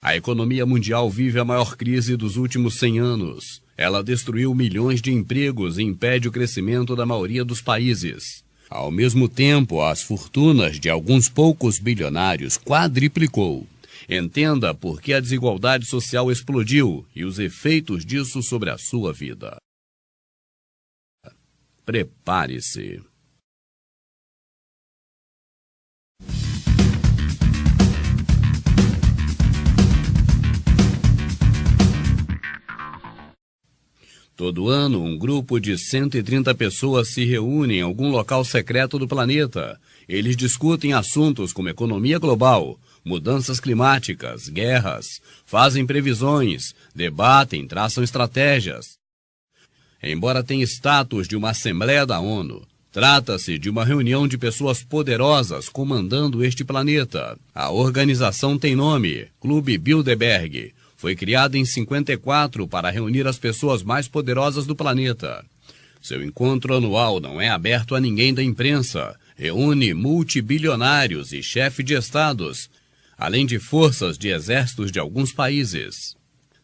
A economia mundial vive a maior crise dos últimos 100 anos. Ela destruiu milhões de empregos e impede o crescimento da maioria dos países. Ao mesmo tempo, as fortunas de alguns poucos bilionários quadriplicou. Entenda por que a desigualdade social explodiu e os efeitos disso sobre a sua vida. Prepare-se. Todo ano, um grupo de 130 pessoas se reúne em algum local secreto do planeta. Eles discutem assuntos como economia global, mudanças climáticas, guerras, fazem previsões, debatem, traçam estratégias. Embora tenha status de uma Assembleia da ONU, trata-se de uma reunião de pessoas poderosas comandando este planeta. A organização tem nome, Clube Bilderberg. Foi criada em 54 para reunir as pessoas mais poderosas do planeta. Seu encontro anual não é aberto a ninguém da imprensa. Reúne multibilionários e chefes de estados, além de forças de exércitos de alguns países.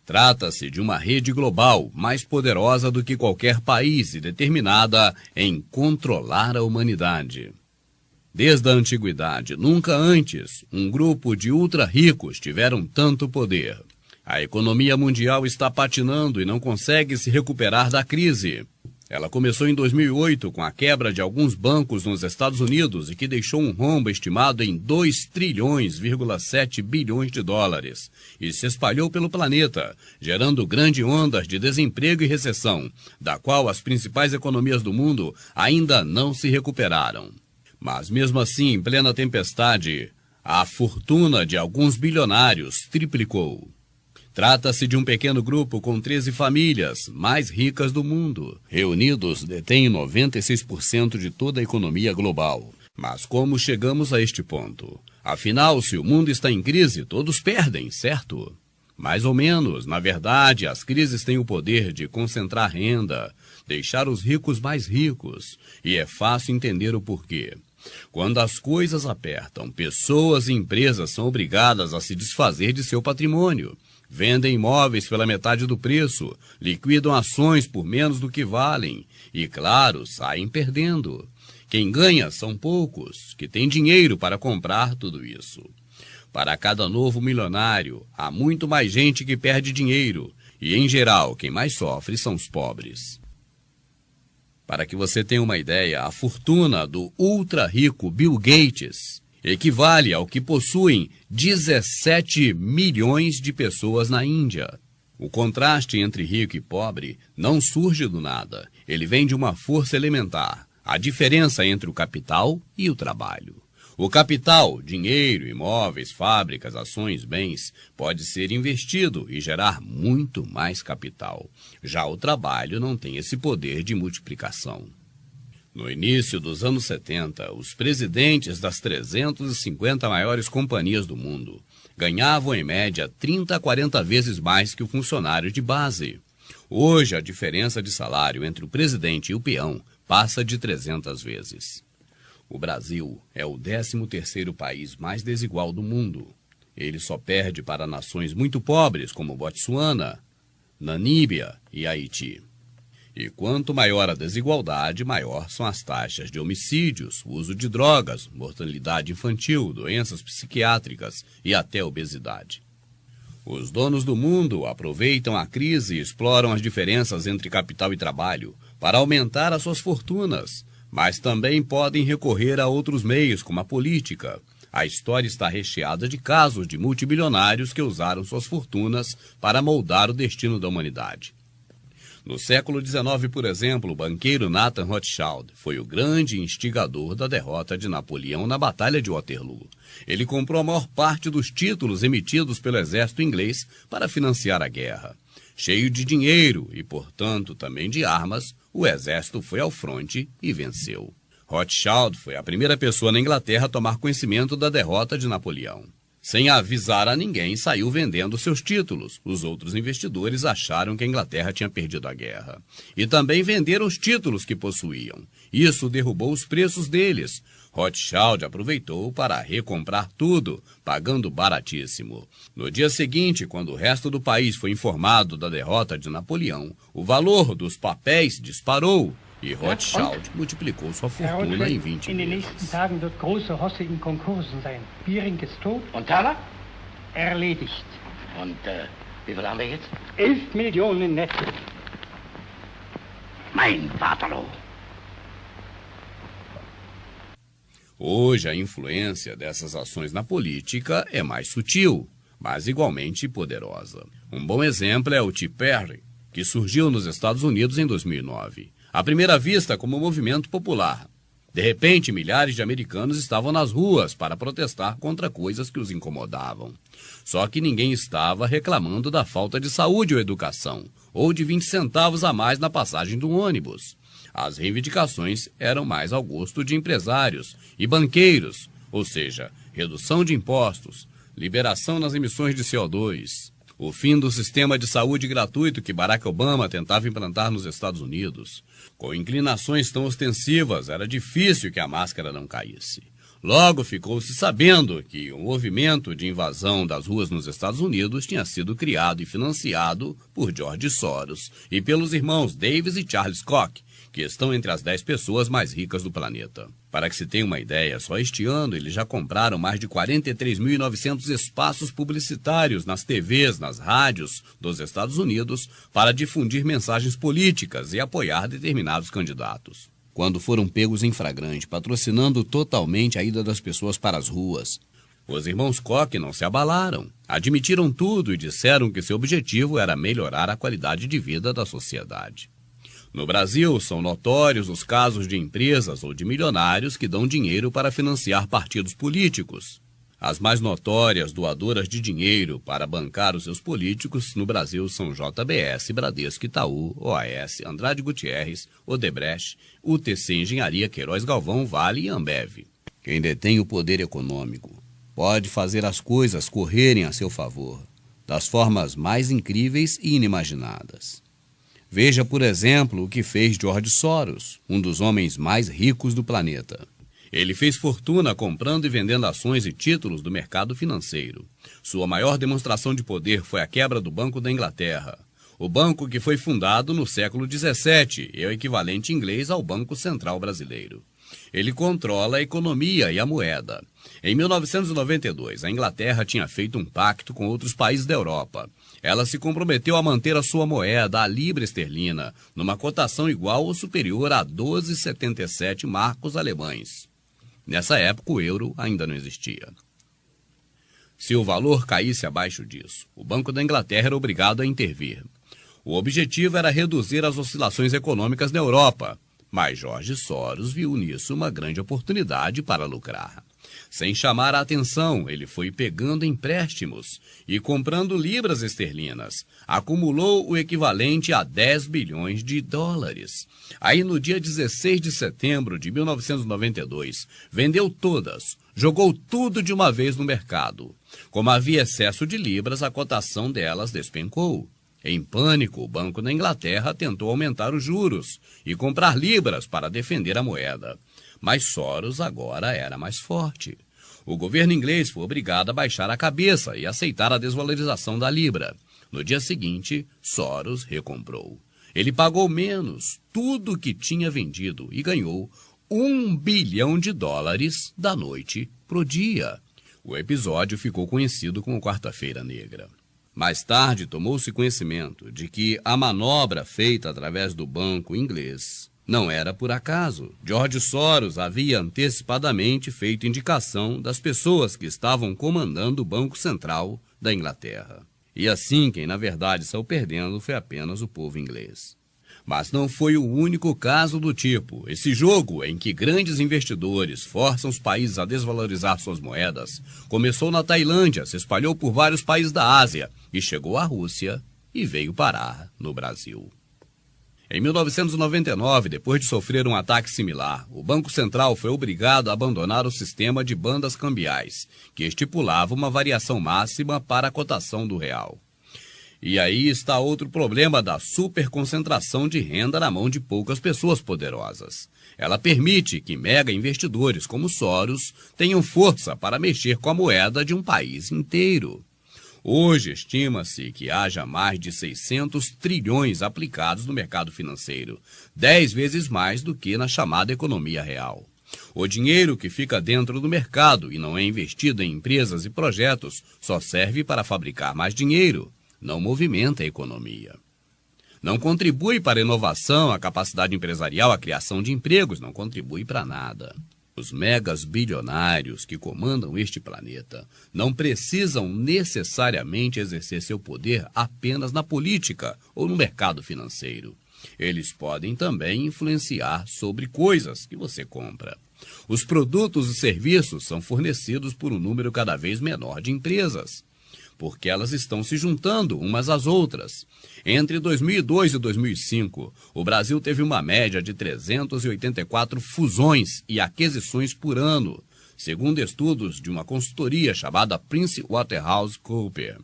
Trata-se de uma rede global mais poderosa do que qualquer país e determinada em controlar a humanidade. Desde a antiguidade, nunca antes, um grupo de ultra-ricos tiveram tanto poder. A economia mundial está patinando e não consegue se recuperar da crise. Ela começou em 2008 com a quebra de alguns bancos nos Estados Unidos e que deixou um rombo estimado em 2,7 trilhões de dólares e se espalhou pelo planeta, gerando grandes ondas de desemprego e recessão, da qual as principais economias do mundo ainda não se recuperaram. Mas mesmo assim, em plena tempestade, a fortuna de alguns bilionários triplicou. Trata-se de um pequeno grupo com 13 famílias mais ricas do mundo. Reunidos, detêm 96% de toda a economia global. Mas como chegamos a este ponto? Afinal, se o mundo está em crise, todos perdem, certo? Mais ou menos. Na verdade, as crises têm o poder de concentrar renda, deixar os ricos mais ricos. E é fácil entender o porquê. Quando as coisas apertam, pessoas e empresas são obrigadas a se desfazer de seu patrimônio. Vendem imóveis pela metade do preço, liquidam ações por menos do que valem e, claro, saem perdendo. Quem ganha são poucos, que têm dinheiro para comprar tudo isso. Para cada novo milionário, há muito mais gente que perde dinheiro e, em geral, quem mais sofre são os pobres. Para que você tenha uma ideia, a fortuna do ultra-rico Bill Gates equivale ao que possuem 17 milhões de pessoas na Índia. O contraste entre rico e pobre não surge do nada. Ele vem de uma força elementar, a diferença entre o capital e o trabalho. O capital, dinheiro, imóveis, fábricas, ações, bens, pode ser investido e gerar muito mais capital. Já o trabalho não tem esse poder de multiplicação. No início dos anos 70, os presidentes das 350 maiores companhias do mundo ganhavam, em média, 30 a 40 vezes mais que o funcionário de base. Hoje, a diferença de salário entre o presidente e o peão passa de 300 vezes. O Brasil é o 13º país mais desigual do mundo. Ele só perde para nações muito pobres como Botsuana, Namíbia e Haiti. E quanto maior a desigualdade, maior são as taxas de homicídios, uso de drogas, mortalidade infantil, doenças psiquiátricas e até obesidade. Os donos do mundo aproveitam a crise e exploram as diferenças entre capital e trabalho para aumentar as suas fortunas, mas também podem recorrer a outros meios, como a política. A história está recheada de casos de multibilionários que usaram suas fortunas para moldar o destino da humanidade. No século XIX, por exemplo, o banqueiro Nathan Rothschild foi o grande instigador da derrota de Napoleão na Batalha de Waterloo. Ele comprou a maior parte dos títulos emitidos pelo exército inglês para financiar a guerra. Cheio de dinheiro e, portanto, também de armas, o exército foi ao fronte e venceu. Rothschild foi a primeira pessoa na Inglaterra a tomar conhecimento da derrota de Napoleão. Sem avisar a ninguém, saiu vendendo seus títulos. Os outros investidores acharam que a Inglaterra tinha perdido a guerra. E também venderam os títulos que possuíam. Isso derrubou os preços deles. Rothschild aproveitou para recomprar tudo, pagando baratíssimo. No dia seguinte, quando o resto do país foi informado da derrota de Napoleão, o valor dos papéis disparou. E Rothschild multiplicou sua fortuna em 20 In den vezes. nächsten Tagen wird große Hosse in Konkursen sein. Biering ist tot. Und Thaler? Erledigt. Und wie viel haben wir jetzt? 11 Millionen netto. Mein Vaterloh. Hoje, a influência dessas ações na política é mais sutil, mas igualmente poderosa. Um bom exemplo é o Tea Party, que surgiu nos Estados Unidos em 2009. À primeira vista, como um movimento popular. De repente, milhares de americanos estavam nas ruas para protestar contra coisas que os incomodavam. Só que ninguém estava reclamando da falta de saúde ou educação, ou de 20 centavos a mais na passagem do ônibus. As reivindicações eram mais ao gosto de empresários e banqueiros, ou seja, redução de impostos, liberação nas emissões de CO2, o fim do sistema de saúde gratuito que Barack Obama tentava implantar nos Estados Unidos. Com inclinações tão ostensivas, era difícil que a máscara não caísse. Logo ficou-se sabendo que o movimento de invasão das ruas nos Estados Unidos tinha sido criado e financiado por George Soros e pelos irmãos Davis e Charles Koch, que estão entre as 10 pessoas mais ricas do planeta. Para que se tenha uma ideia, só este ano eles já compraram mais de 43.900 espaços publicitários nas TVs, nas rádios dos Estados Unidos para difundir mensagens políticas e apoiar determinados candidatos. Quando foram pegos em flagrante, patrocinando totalmente a ida das pessoas para as ruas, os irmãos Koch não se abalaram, admitiram tudo e disseram que seu objetivo era melhorar a qualidade de vida da sociedade. No Brasil, são notórios os casos de empresas ou de milionários que dão dinheiro para financiar partidos políticos. As mais notórias doadoras de dinheiro para bancar os seus políticos no Brasil são JBS, Bradesco, Itaú, OAS, Andrade Gutierrez, Odebrecht, UTC Engenharia, Queiroz Galvão, Vale e Ambev. Quem detém o poder econômico pode fazer as coisas correrem a seu favor, das formas mais incríveis e inimaginadas. Veja, por exemplo, o que fez George Soros, um dos homens mais ricos do planeta. Ele fez fortuna comprando e vendendo ações e títulos do mercado financeiro. Sua maior demonstração de poder foi a quebra do Banco da Inglaterra. O banco que foi fundado no século XVII é o equivalente inglês ao Banco Central Brasileiro. Ele controla a economia e a moeda. Em 1992, a Inglaterra tinha feito um pacto com outros países da Europa. Ela se comprometeu a manter a sua moeda, a libra esterlina, numa cotação igual ou superior a 12,77 marcos alemães. Nessa época, o euro ainda não existia. Se o valor caísse abaixo disso, o Banco da Inglaterra era obrigado a intervir. O objetivo era reduzir as oscilações econômicas na Europa, mas George Soros viu nisso uma grande oportunidade para lucrar. Sem chamar a atenção, ele foi pegando empréstimos e comprando libras esterlinas. Acumulou o equivalente a 10 bilhões de dólares. Aí, no dia 16 de setembro de 1992, vendeu todas, jogou tudo de uma vez no mercado. Como havia excesso de libras, a cotação delas despencou. Em pânico, o Banco da Inglaterra tentou aumentar os juros e comprar libras para defender a moeda. Mas Soros agora era mais forte. O governo inglês foi obrigado a baixar a cabeça e aceitar a desvalorização da libra. No dia seguinte, Soros recomprou. Ele pagou menos tudo o que tinha vendido e ganhou 1 bilhão de dólares da noite pro dia. O episódio ficou conhecido como Quarta-feira Negra. Mais tarde, tomou-se conhecimento de que a manobra feita através do banco inglês não era por acaso. George Soros havia antecipadamente feito indicação das pessoas que estavam comandando o Banco Central da Inglaterra. E assim, quem na verdade saiu perdendo foi apenas o povo inglês. Mas não foi o único caso do tipo. Esse jogo, em que grandes investidores forçam os países a desvalorizar suas moedas, começou na Tailândia, se espalhou por vários países da Ásia e chegou à Rússia e veio parar no Brasil. Em 1999, depois de sofrer um ataque similar, o Banco Central foi obrigado a abandonar o sistema de bandas cambiais, que estipulava uma variação máxima para a cotação do real. E aí está outro problema da superconcentração de renda na mão de poucas pessoas poderosas. Ela permite que mega investidores como Soros tenham força para mexer com a moeda de um país inteiro. Hoje estima-se que haja mais de 600 trilhões aplicados no mercado financeiro, 10 vezes mais do que na chamada economia real. O dinheiro que fica dentro do mercado e não é investido em empresas e projetos só serve para fabricar mais dinheiro, não movimenta a economia. Não contribui para a inovação, a capacidade empresarial, a criação de empregos, não contribui para nada. Os megas bilionários que comandam este planeta não precisam necessariamente exercer seu poder apenas na política ou no mercado financeiro. Eles podem também influenciar sobre coisas que você compra. Os produtos e serviços são fornecidos por um número cada vez menor de empresas, porque elas estão se juntando umas às outras. Entre 2002 e 2005, o Brasil teve uma média de 384 fusões e aquisições por ano, segundo estudos de uma consultoria chamada PricewaterhouseCoopers.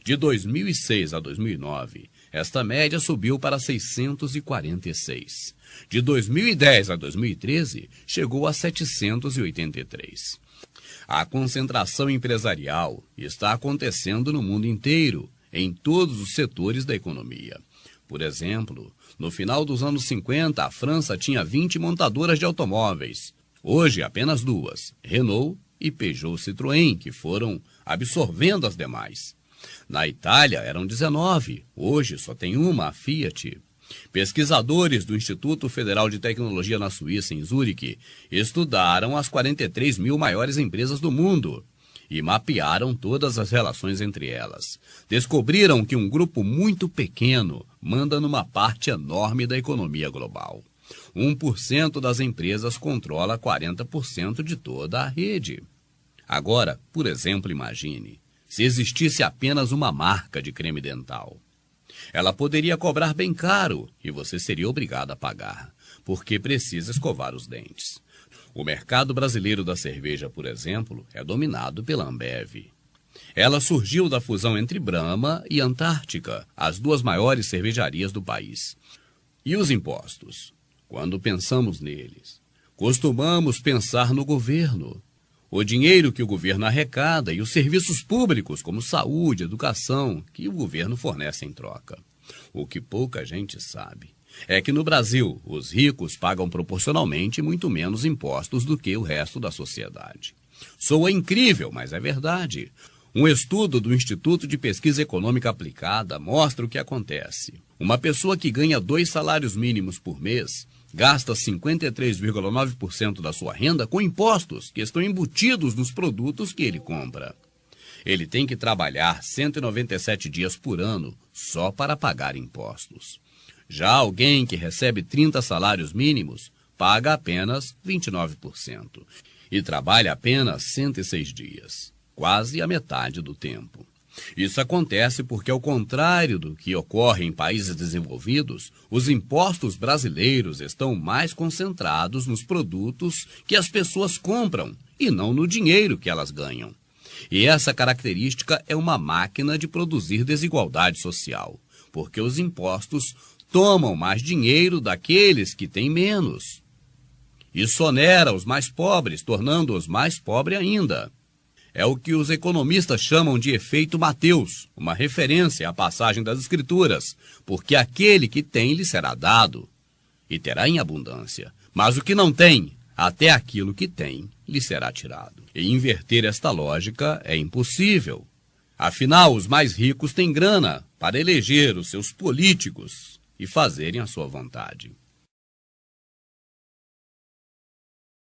De 2006 a 2009, esta média subiu para 646. De 2010 a 2013, chegou a 783. A concentração empresarial está acontecendo no mundo inteiro, em todos os setores da economia. Por exemplo, no final dos anos 50, a França tinha 20 montadoras de automóveis. Hoje, apenas 2, Renault e Peugeot Citroën, que foram absorvendo as demais. Na Itália, eram 19, hoje só tem uma, a Fiat. Pesquisadores do Instituto Federal de Tecnologia na Suíça, em Zurique, estudaram as 43 mil maiores empresas do mundo e mapearam todas as relações entre elas. Descobriram que um grupo muito pequeno manda numa parte enorme da economia global. 1% das empresas controla 40% de toda a rede. Agora, por exemplo, imagine, se existisse apenas uma marca de creme dental. Ela poderia cobrar bem caro e você seria obrigado a pagar, porque precisa escovar os dentes. O mercado brasileiro da cerveja, por exemplo, é dominado pela Ambev. Ela surgiu da fusão entre Brahma e Antártica, as duas maiores cervejarias do país. E os impostos? Quando pensamos neles, costumamos pensar no governo. O dinheiro que o governo arrecada e os serviços públicos, como saúde, educação, que o governo fornece em troca. O que pouca gente sabe é que no Brasil, os ricos pagam proporcionalmente muito menos impostos do que o resto da sociedade. Soa incrível, mas é verdade. Um estudo do Instituto de Pesquisa Econômica Aplicada mostra o que acontece. Uma pessoa que ganha 2 salários mínimos por mês gasta 53,9% da sua renda com impostos que estão embutidos nos produtos que ele compra. Ele tem que trabalhar 197 dias por ano só para pagar impostos. Já alguém que recebe 30 salários mínimos paga apenas 29% e trabalha apenas 106 dias, quase a metade do tempo. Isso acontece porque, ao contrário do que ocorre em países desenvolvidos, os impostos brasileiros estão mais concentrados nos produtos que as pessoas compram e não no dinheiro que elas ganham. E essa característica é uma máquina de produzir desigualdade social, porque os impostos tomam mais dinheiro daqueles que têm menos. Isso onera os mais pobres, tornando-os mais pobres ainda. É o que os economistas chamam de efeito Mateus, uma referência à passagem das Escrituras, porque aquele que tem lhe será dado, e terá em abundância, mas o que não tem, até aquilo que tem, lhe será tirado. E inverter esta lógica é impossível. Afinal, os mais ricos têm grana para eleger os seus políticos e fazerem a sua vontade.